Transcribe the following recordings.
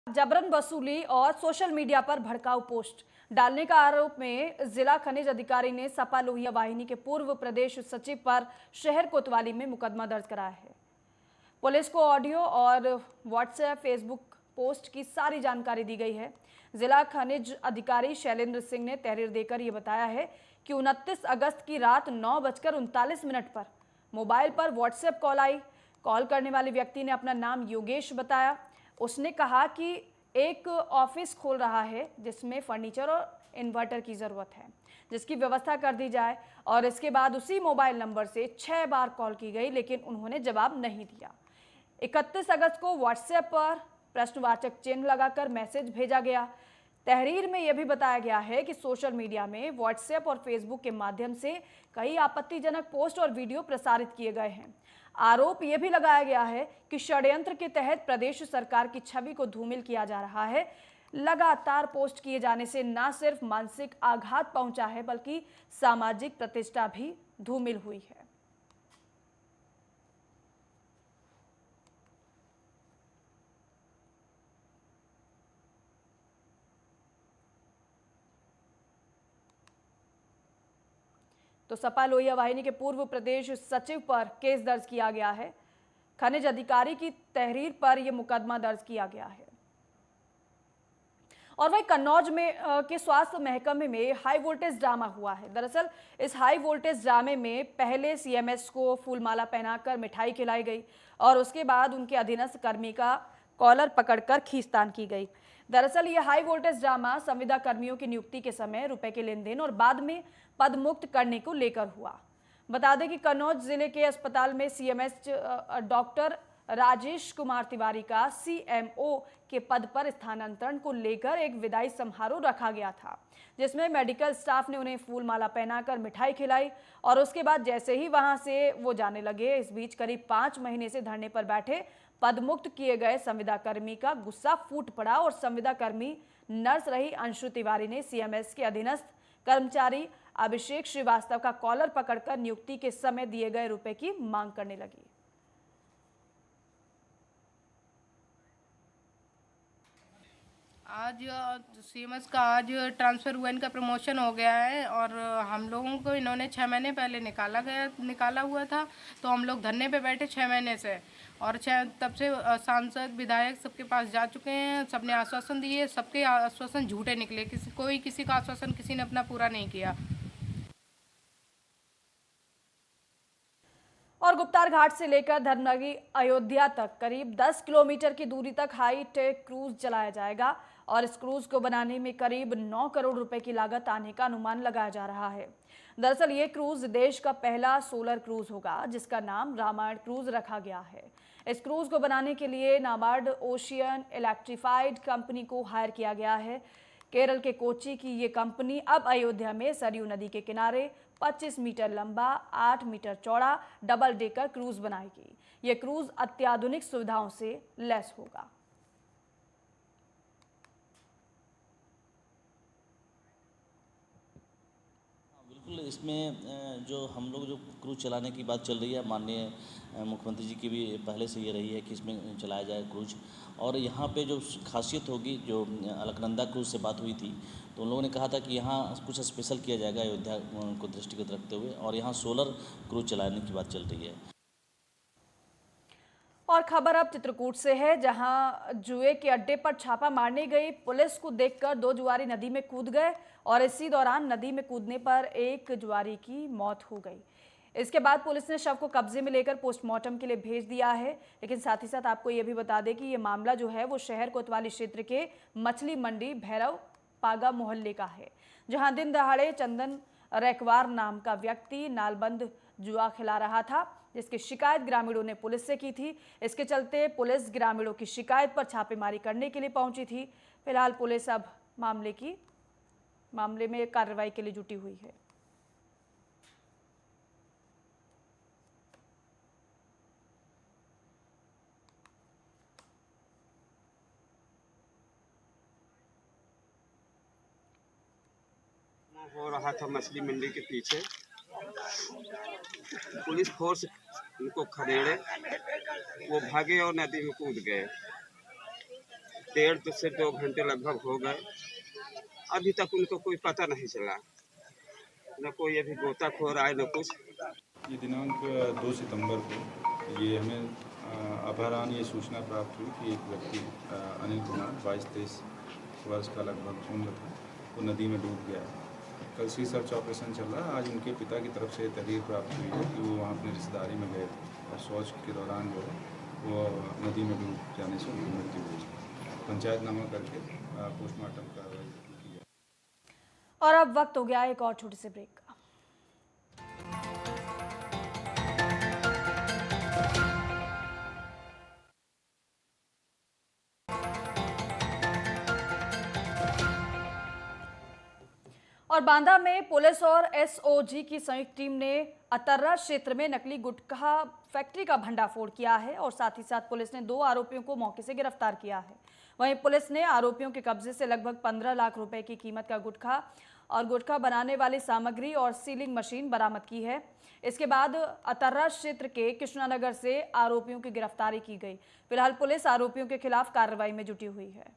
जबरन वसूली और सोशल मीडिया पर भड़काऊ पोस्ट डालने का आरोप में जिला खनिज अधिकारी ने सपा लोहिया वाहिनी के पूर्व प्रदेश सचिव पर शहर कोतवाली में मुकदमा दर्ज कराया है। पुलिस को ऑडियो और व्हाट्सएप फेसबुक पोस्ट की सारी जानकारी दी गई है। जिला खनिज अधिकारी शैलेंद्र सिंह ने तहरीर देकर यह बताया है कि 29 अगस्त की रात 9:39 पर मोबाइल पर व्हाट्सएप कॉल आई। कॉल करने वाले व्यक्ति ने अपना नाम योगेश बताया। उसने कहा कि एक ऑफिस खोल रहा है जिसमें फर्नीचर और इन्वर्टर की ज़रूरत है, जिसकी व्यवस्था कर दी जाए। और इसके बाद उसी मोबाइल नंबर से 6 बार कॉल की गई, लेकिन उन्होंने जवाब नहीं दिया। 31 अगस्त को व्हाट्सएप पर प्रश्नवाचक चिन्ह लगाकर मैसेज भेजा गया। तहरीर में यह भी बताया गया है कि सोशल मीडिया में व्हाट्सएप और फेसबुक के माध्यम से कई आपत्तिजनक पोस्ट और वीडियो प्रसारित किए गए हैं। आरोप यह भी लगाया गया है कि षड्यंत्र के तहत प्रदेश सरकार की छवि को धूमिल किया जा रहा है। लगातार पोस्ट किए जाने से न सिर्फ मानसिक आघात पहुंचा है, बल्कि सामाजिक प्रतिष्ठा भी धूमिल हुई है। तो सपा लोहिया वाहिनी के पूर्व प्रदेश सचिव पर केस दर्ज किया गया है। खनिज अधिकारी की तहरीर पर यह मुकदमा दर्ज किया गया है। और वही कन्नौज में के स्वास्थ्य महकमे में हाई वोल्टेज ड्रामा हुआ है। दरअसल इस हाई वोल्टेज ड्रामे में पहले सीएमएस को फूलमाला पहनाकर मिठाई खिलाई गई और उसके बाद उनके अधीनस्थ कर्मी का कॉलर पकड़कर खींचतान की गई। दरअसल ये हाई वोल्टेज ड्रामा संविदा कर्मियों की नियुक्ति के समय रुपए के लेन देन और बाद में पद मुक्त करने को लेकर हुआ। बता दें कि कन्नौज जिले के अस्पताल में सीएमएस डॉक्टर राजेश कुमार तिवारी का सीएमओ के पद पर स्थानांतरण को लेकर एक विदाई समारोह रखा गया था, जिसमें मेडिकल स्टाफ ने उन्हें फूलमाला पहनाकर मिठाई खिलाई और उसके बाद जैसे ही वहां से वो जाने लगे, इस बीच करीब 5 महीने से धरने पर बैठे पदमुक्त किए गए संविदा कर्मी का गुस्सा फूट पड़ा और संविदा कर्मी नर्स रही अंशु तिवारी ने सीएमएस के अधीनस्थ कर्मचारी अभिषेक श्रीवास्तव का कॉलर पकड़कर नियुक्ति के समय दिए गए रुपए की मांग करने लगी। आज सीएमएस का आज ट्रांसफ़र हुआ, इनका प्रमोशन हो गया है और हम लोगों को इन्होंने 6 महीने पहले निकाला हुआ था। तो हम लोग धरने पे बैठे 6 महीने से और तब से सांसद विधायक सबके पास जा चुके हैं। सबने आश्वासन दिए, सबके आश्वासन झूठे निकले। किसी का आश्वासन किसी ने अपना पूरा नहीं किया। और गुप्तार घाट से लेकर धर्मनगरी अयोध्या तक करीब 10 किलोमीटर की दूरी तक हाई टेक क्रूज चलाया जाएगा और इस क्रूज को बनाने में करीब 9 करोड़ रुपए की लागत आने का अनुमान लगाया जा रहा है। दरअसल ये क्रूज देश का पहला सोलर क्रूज होगा, जिसका नाम रामायण क्रूज रखा गया है। इस क्रूज को बनाने के लिए नाबार्ड ओशियन इलेक्ट्रिफाइड कंपनी को हायर किया गया है। केरल के कोच्चि की ये कंपनी अब अयोध्या में सरयू नदी के किनारे 25 मीटर लंबा 8 मीटर चौड़ा डबल डेकर क्रूज बनाएगी। ये क्रूज अत्याधुनिक सुविधाओं से लैस होगा। बिल्कुल, इसमें जो हम लोग जो क्रूज चलाने की बात चल रही है, माननीय मुख्यमंत्री जी की भी पहले से ये रही है कि इसमें चलाया जाए क्रूज। और यहाँ पे जो खासियत होगी, जो अलकनंदा क्रूज से बात हुई थी तो उन लोगों ने कहा था कि यहाँ कुछ स्पेशल किया जाएगा अयोध्या को दृष्टिगत रखते हुए, और यहाँ सोलर क्रूज चलाने की बात चल रही है। और खबर अब चित्रकूट से है, जहां जुए के अड्डे पर छापा मारने गई पुलिस को देखकर 2 जुआरी नदी में कूद गए और इसी दौरान नदी में कूदने पर एक जुआरी की मौत हो गई। इसके बाद पुलिस ने शव को कब्जे में लेकर पोस्टमार्टम के लिए भेज दिया है। लेकिन साथ ही साथ आपको यह भी बता दें कि ये मामला जो है वो शहर कोतवाली क्षेत्र के मछली मंडी भैरव पागा मोहल्ले का है, जहां दिन दहाड़े चंदन रैकवार नाम का व्यक्ति नालबंद जुआ खिला रहा था, जिसकी शिकायत ग्रामीणों ने पुलिस से की थी। इसके चलते पुलिस ग्रामीणों की शिकायत पर छापेमारी करने के लिए पहुंची थी। फिलहाल पुलिस अब मामले में कार्रवाई के लिए जुटी हुई है। हो रहा था मछली मंडी के पीछे, पुलिस फोर्स उनको खदेड़े, वो भागे और नदी में कूद गए। 1.5 से 2 घंटे लगभग हो गए। अभी तक उनको कोई पता नहीं चला, न कोई अभी गोताखोर आए न कुछ। ये दिनांक 2 सितंबर को ये हमें अपहरान ये सूचना प्राप्त हुई कि एक व्यक्ति अनिल कुमार 22-23 वर्ष का लगभग उम्र था, वो नदी में डूब गया। कल से सर्च ऑपरेशन चल रहा है। आज उनके पिता की तरफ से तहरीर प्राप्त हुई है कि वो वहाँ अपनी रिश्तेदारी में गए थे और शौच के दौरान जो है वो नदी में डूब जाने से उनकी मृत्यु हुई। पंचायतनामा करके पोस्टमार्टम कार्रवाई की है। और अब वक्त हो गया एक और छोटे से ब्रेक का। और बांदा में पुलिस और एसओजी की संयुक्त टीम ने अतर्रा क्षेत्र में नकली गुटखा फैक्ट्री का भंडाफोड़ किया है और साथ ही साथ पुलिस ने 2 आरोपियों को मौके से गिरफ्तार किया है। वहीं पुलिस ने आरोपियों के कब्जे से लगभग 15 लाख रुपए की कीमत का गुटखा और गुटखा बनाने वाली सामग्री और सीलिंग मशीन बरामद की है। इसके बाद अतर्रा क्षेत्र के कृष्णानगर से आरोपियों की गिरफ्तारी की गई। फिलहाल पुलिस आरोपियों के खिलाफ कार्रवाई में जुटी हुई है।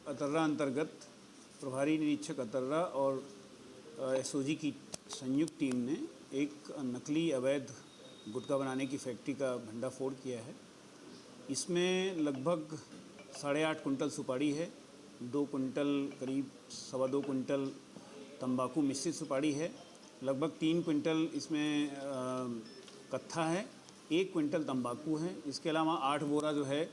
अतर्रा अंतर्गत प्रभारी निरीक्षक अतर्रा और एसओजी की संयुक्त टीम ने एक नकली अवैध गुटखा बनाने की फैक्ट्री का भंडाफोड़ किया है। इसमें लगभग 8.5 कुंटल सुपारी है, 2 कुंटल करीब 2.25 कुंटल तंबाकू मिश्रित सुपारी है, लगभग 3 कुंटल इसमें कत्था है, 1 कुंटल तंबाकू है। इसके अलावा 8 बोरा जो है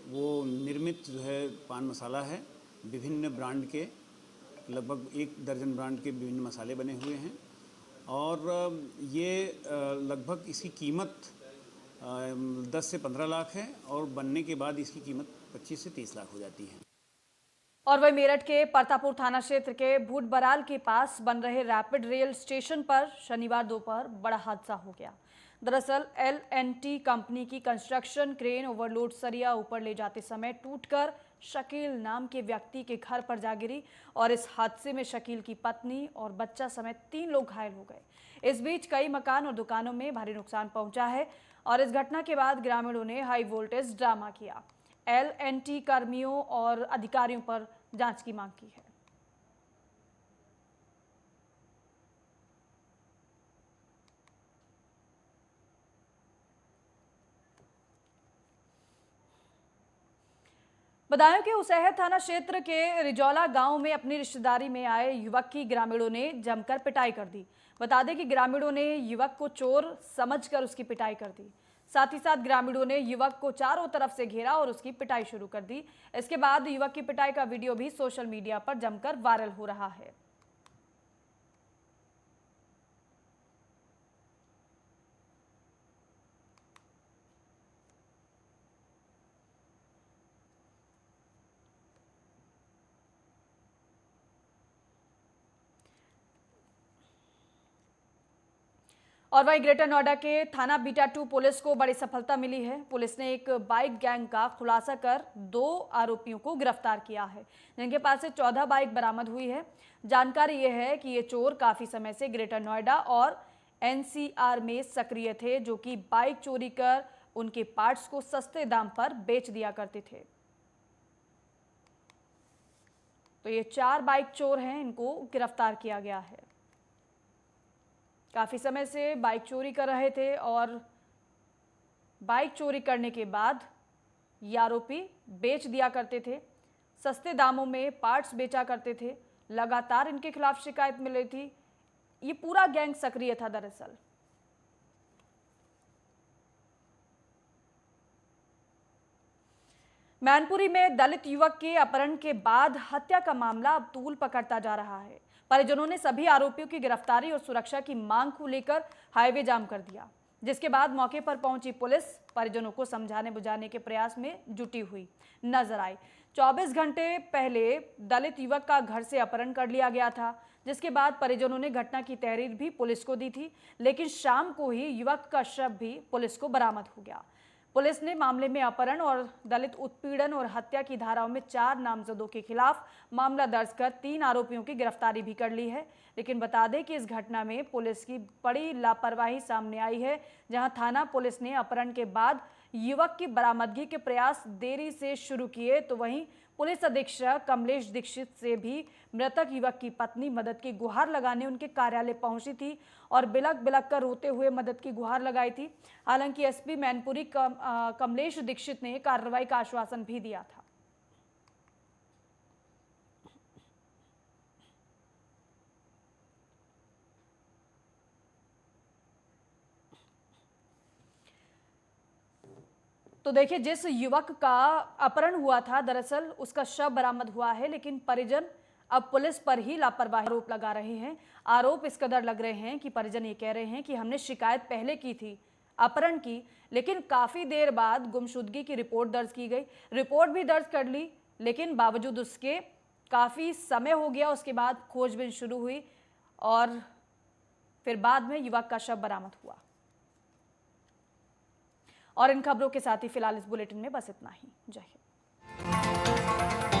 वो निर्मित जो है पान मसाला है, विभिन्न ब्रांड के लगभग 1 दर्जन ब्रांड के विभिन्न मसाले बने हुए हैं और ये लगभग इसकी कीमत 10 से 15 लाख है और बनने के बाद इसकी कीमत 25 से 30 लाख हो जाती है। और वही मेरठ के परतापुर थाना क्षेत्र के भूट बराल के पास बन रहे रैपिड रेल स्टेशन पर शनिवार दोपहर बड़ा हादसा हो गया। दरअसल L&T कंपनी की कंस्ट्रक्शन क्रेन ओवरलोड सरिया ऊपर ले जाते समय टूटकर शकील नाम के व्यक्ति के घर पर जा गिरी और इस हादसे में शकील की पत्नी और बच्चा समेत 3 लोग घायल हो गए। इस बीच कई मकान और दुकानों में भारी नुकसान पहुंचा है और इस घटना के बाद ग्रामीणों ने हाई वोल्टेज ड्रामा किया। L&T कर्मियों और अधिकारियों पर जांच की मांग की है। बदायूं के उसैहर थाना क्षेत्र के रिजौला गांव में अपनी रिश्तेदारी में आए युवक की ग्रामीणों ने जमकर पिटाई कर दी। बता दें कि ग्रामीणों ने युवक को चोर समझकर उसकी पिटाई कर दी। साथ ही साथ ग्रामीणों ने युवक को चारों तरफ से घेरा और उसकी पिटाई शुरू कर दी। इसके बाद युवक की पिटाई का वीडियो भी सोशल मीडिया पर जमकर वायरल हो रहा है। और वहीं ग्रेटर नोएडा के थाना बीटा 2 पुलिस को बड़ी सफलता मिली है। पुलिस ने एक बाइक गैंग का खुलासा कर 2 आरोपियों को गिरफ्तार किया है, जिनके पास से 14 बाइक बरामद हुई है। जानकारी यह है कि ये चोर काफी समय से ग्रेटर नोएडा और NCR में सक्रिय थे, जो कि बाइक चोरी कर उनके पार्ट्स को सस्ते दाम पर बेच दिया करते थे। तो ये 4 बाइक चोर हैं, इनको गिरफ्तार किया गया है। काफ़ी समय से बाइक चोरी कर रहे थे और बाइक चोरी करने के बाद ये आरोपी बेच दिया करते थे, सस्ते दामों में पार्ट्स बेचा करते थे। लगातार इनके खिलाफ शिकायत मिल रही थी। ये पूरा गैंग सक्रिय था दरअसल। मैनपुरी में दलित युवक के अपहरण के बाद हत्या का मामला अब तूल पकड़ता जा रहा है। परिजनों ने सभी आरोपियों की गिरफ्तारी और सुरक्षा की मांग को लेकर हाईवे जाम कर दिया, जिसके बाद मौके पर पहुंची पुलिस परिजनों को समझाने बुझाने के प्रयास में जुटी हुई नजर आई। 24 घंटे पहले दलित युवक का घर से अपहरण कर लिया गया था, जिसके बाद परिजनों ने घटना की तहरीर भी पुलिस को दी थी, लेकिन शाम को ही युवक का शव भी पुलिस को बरामद हो गया। पुलिस ने मामले में अपहरण और दलित उत्पीड़न और हत्या की धाराओं में 4 नामजदों के खिलाफ मामला दर्ज कर 3 आरोपियों की गिरफ्तारी भी कर ली है। लेकिन बता दें कि इस घटना में पुलिस की बड़ी लापरवाही सामने आई है, जहां थाना पुलिस ने अपहरण के बाद युवक की बरामदगी के प्रयास देरी से शुरू किए, तो वहीं पुलिस अधीक्षक कमलेश दीक्षित से भी मृतक युवक की पत्नी मदद की गुहार लगाने उनके कार्यालय पहुंची थी और बिलक बिलक कर रोते हुए मदद की गुहार लगाई थी। हालांकि एसपी मैनपुरी कमलेश दीक्षित ने कार्रवाई का आश्वासन भी दिया था। तो देखिए, जिस युवक का अपहरण हुआ था, दरअसल उसका शव बरामद हुआ है, लेकिन परिजन अब पुलिस पर ही लापरवाही आरोप लगा रहे हैं। आरोप इस कदर लग रहे हैं कि परिजन ये कह रहे हैं कि हमने शिकायत पहले की थी अपहरण की, लेकिन काफी देर बाद गुमशुदगी की रिपोर्ट दर्ज की गई। रिपोर्ट भी दर्ज कर ली, लेकिन बावजूद उसके काफी समय हो गया, उसके बाद खोजबीन शुरू हुई और फिर बाद में युवक का शव बरामद हुआ। और इन खबरों के साथ ही फिलहाल इस बुलेटिन में बस इतना ही। जय हिंद।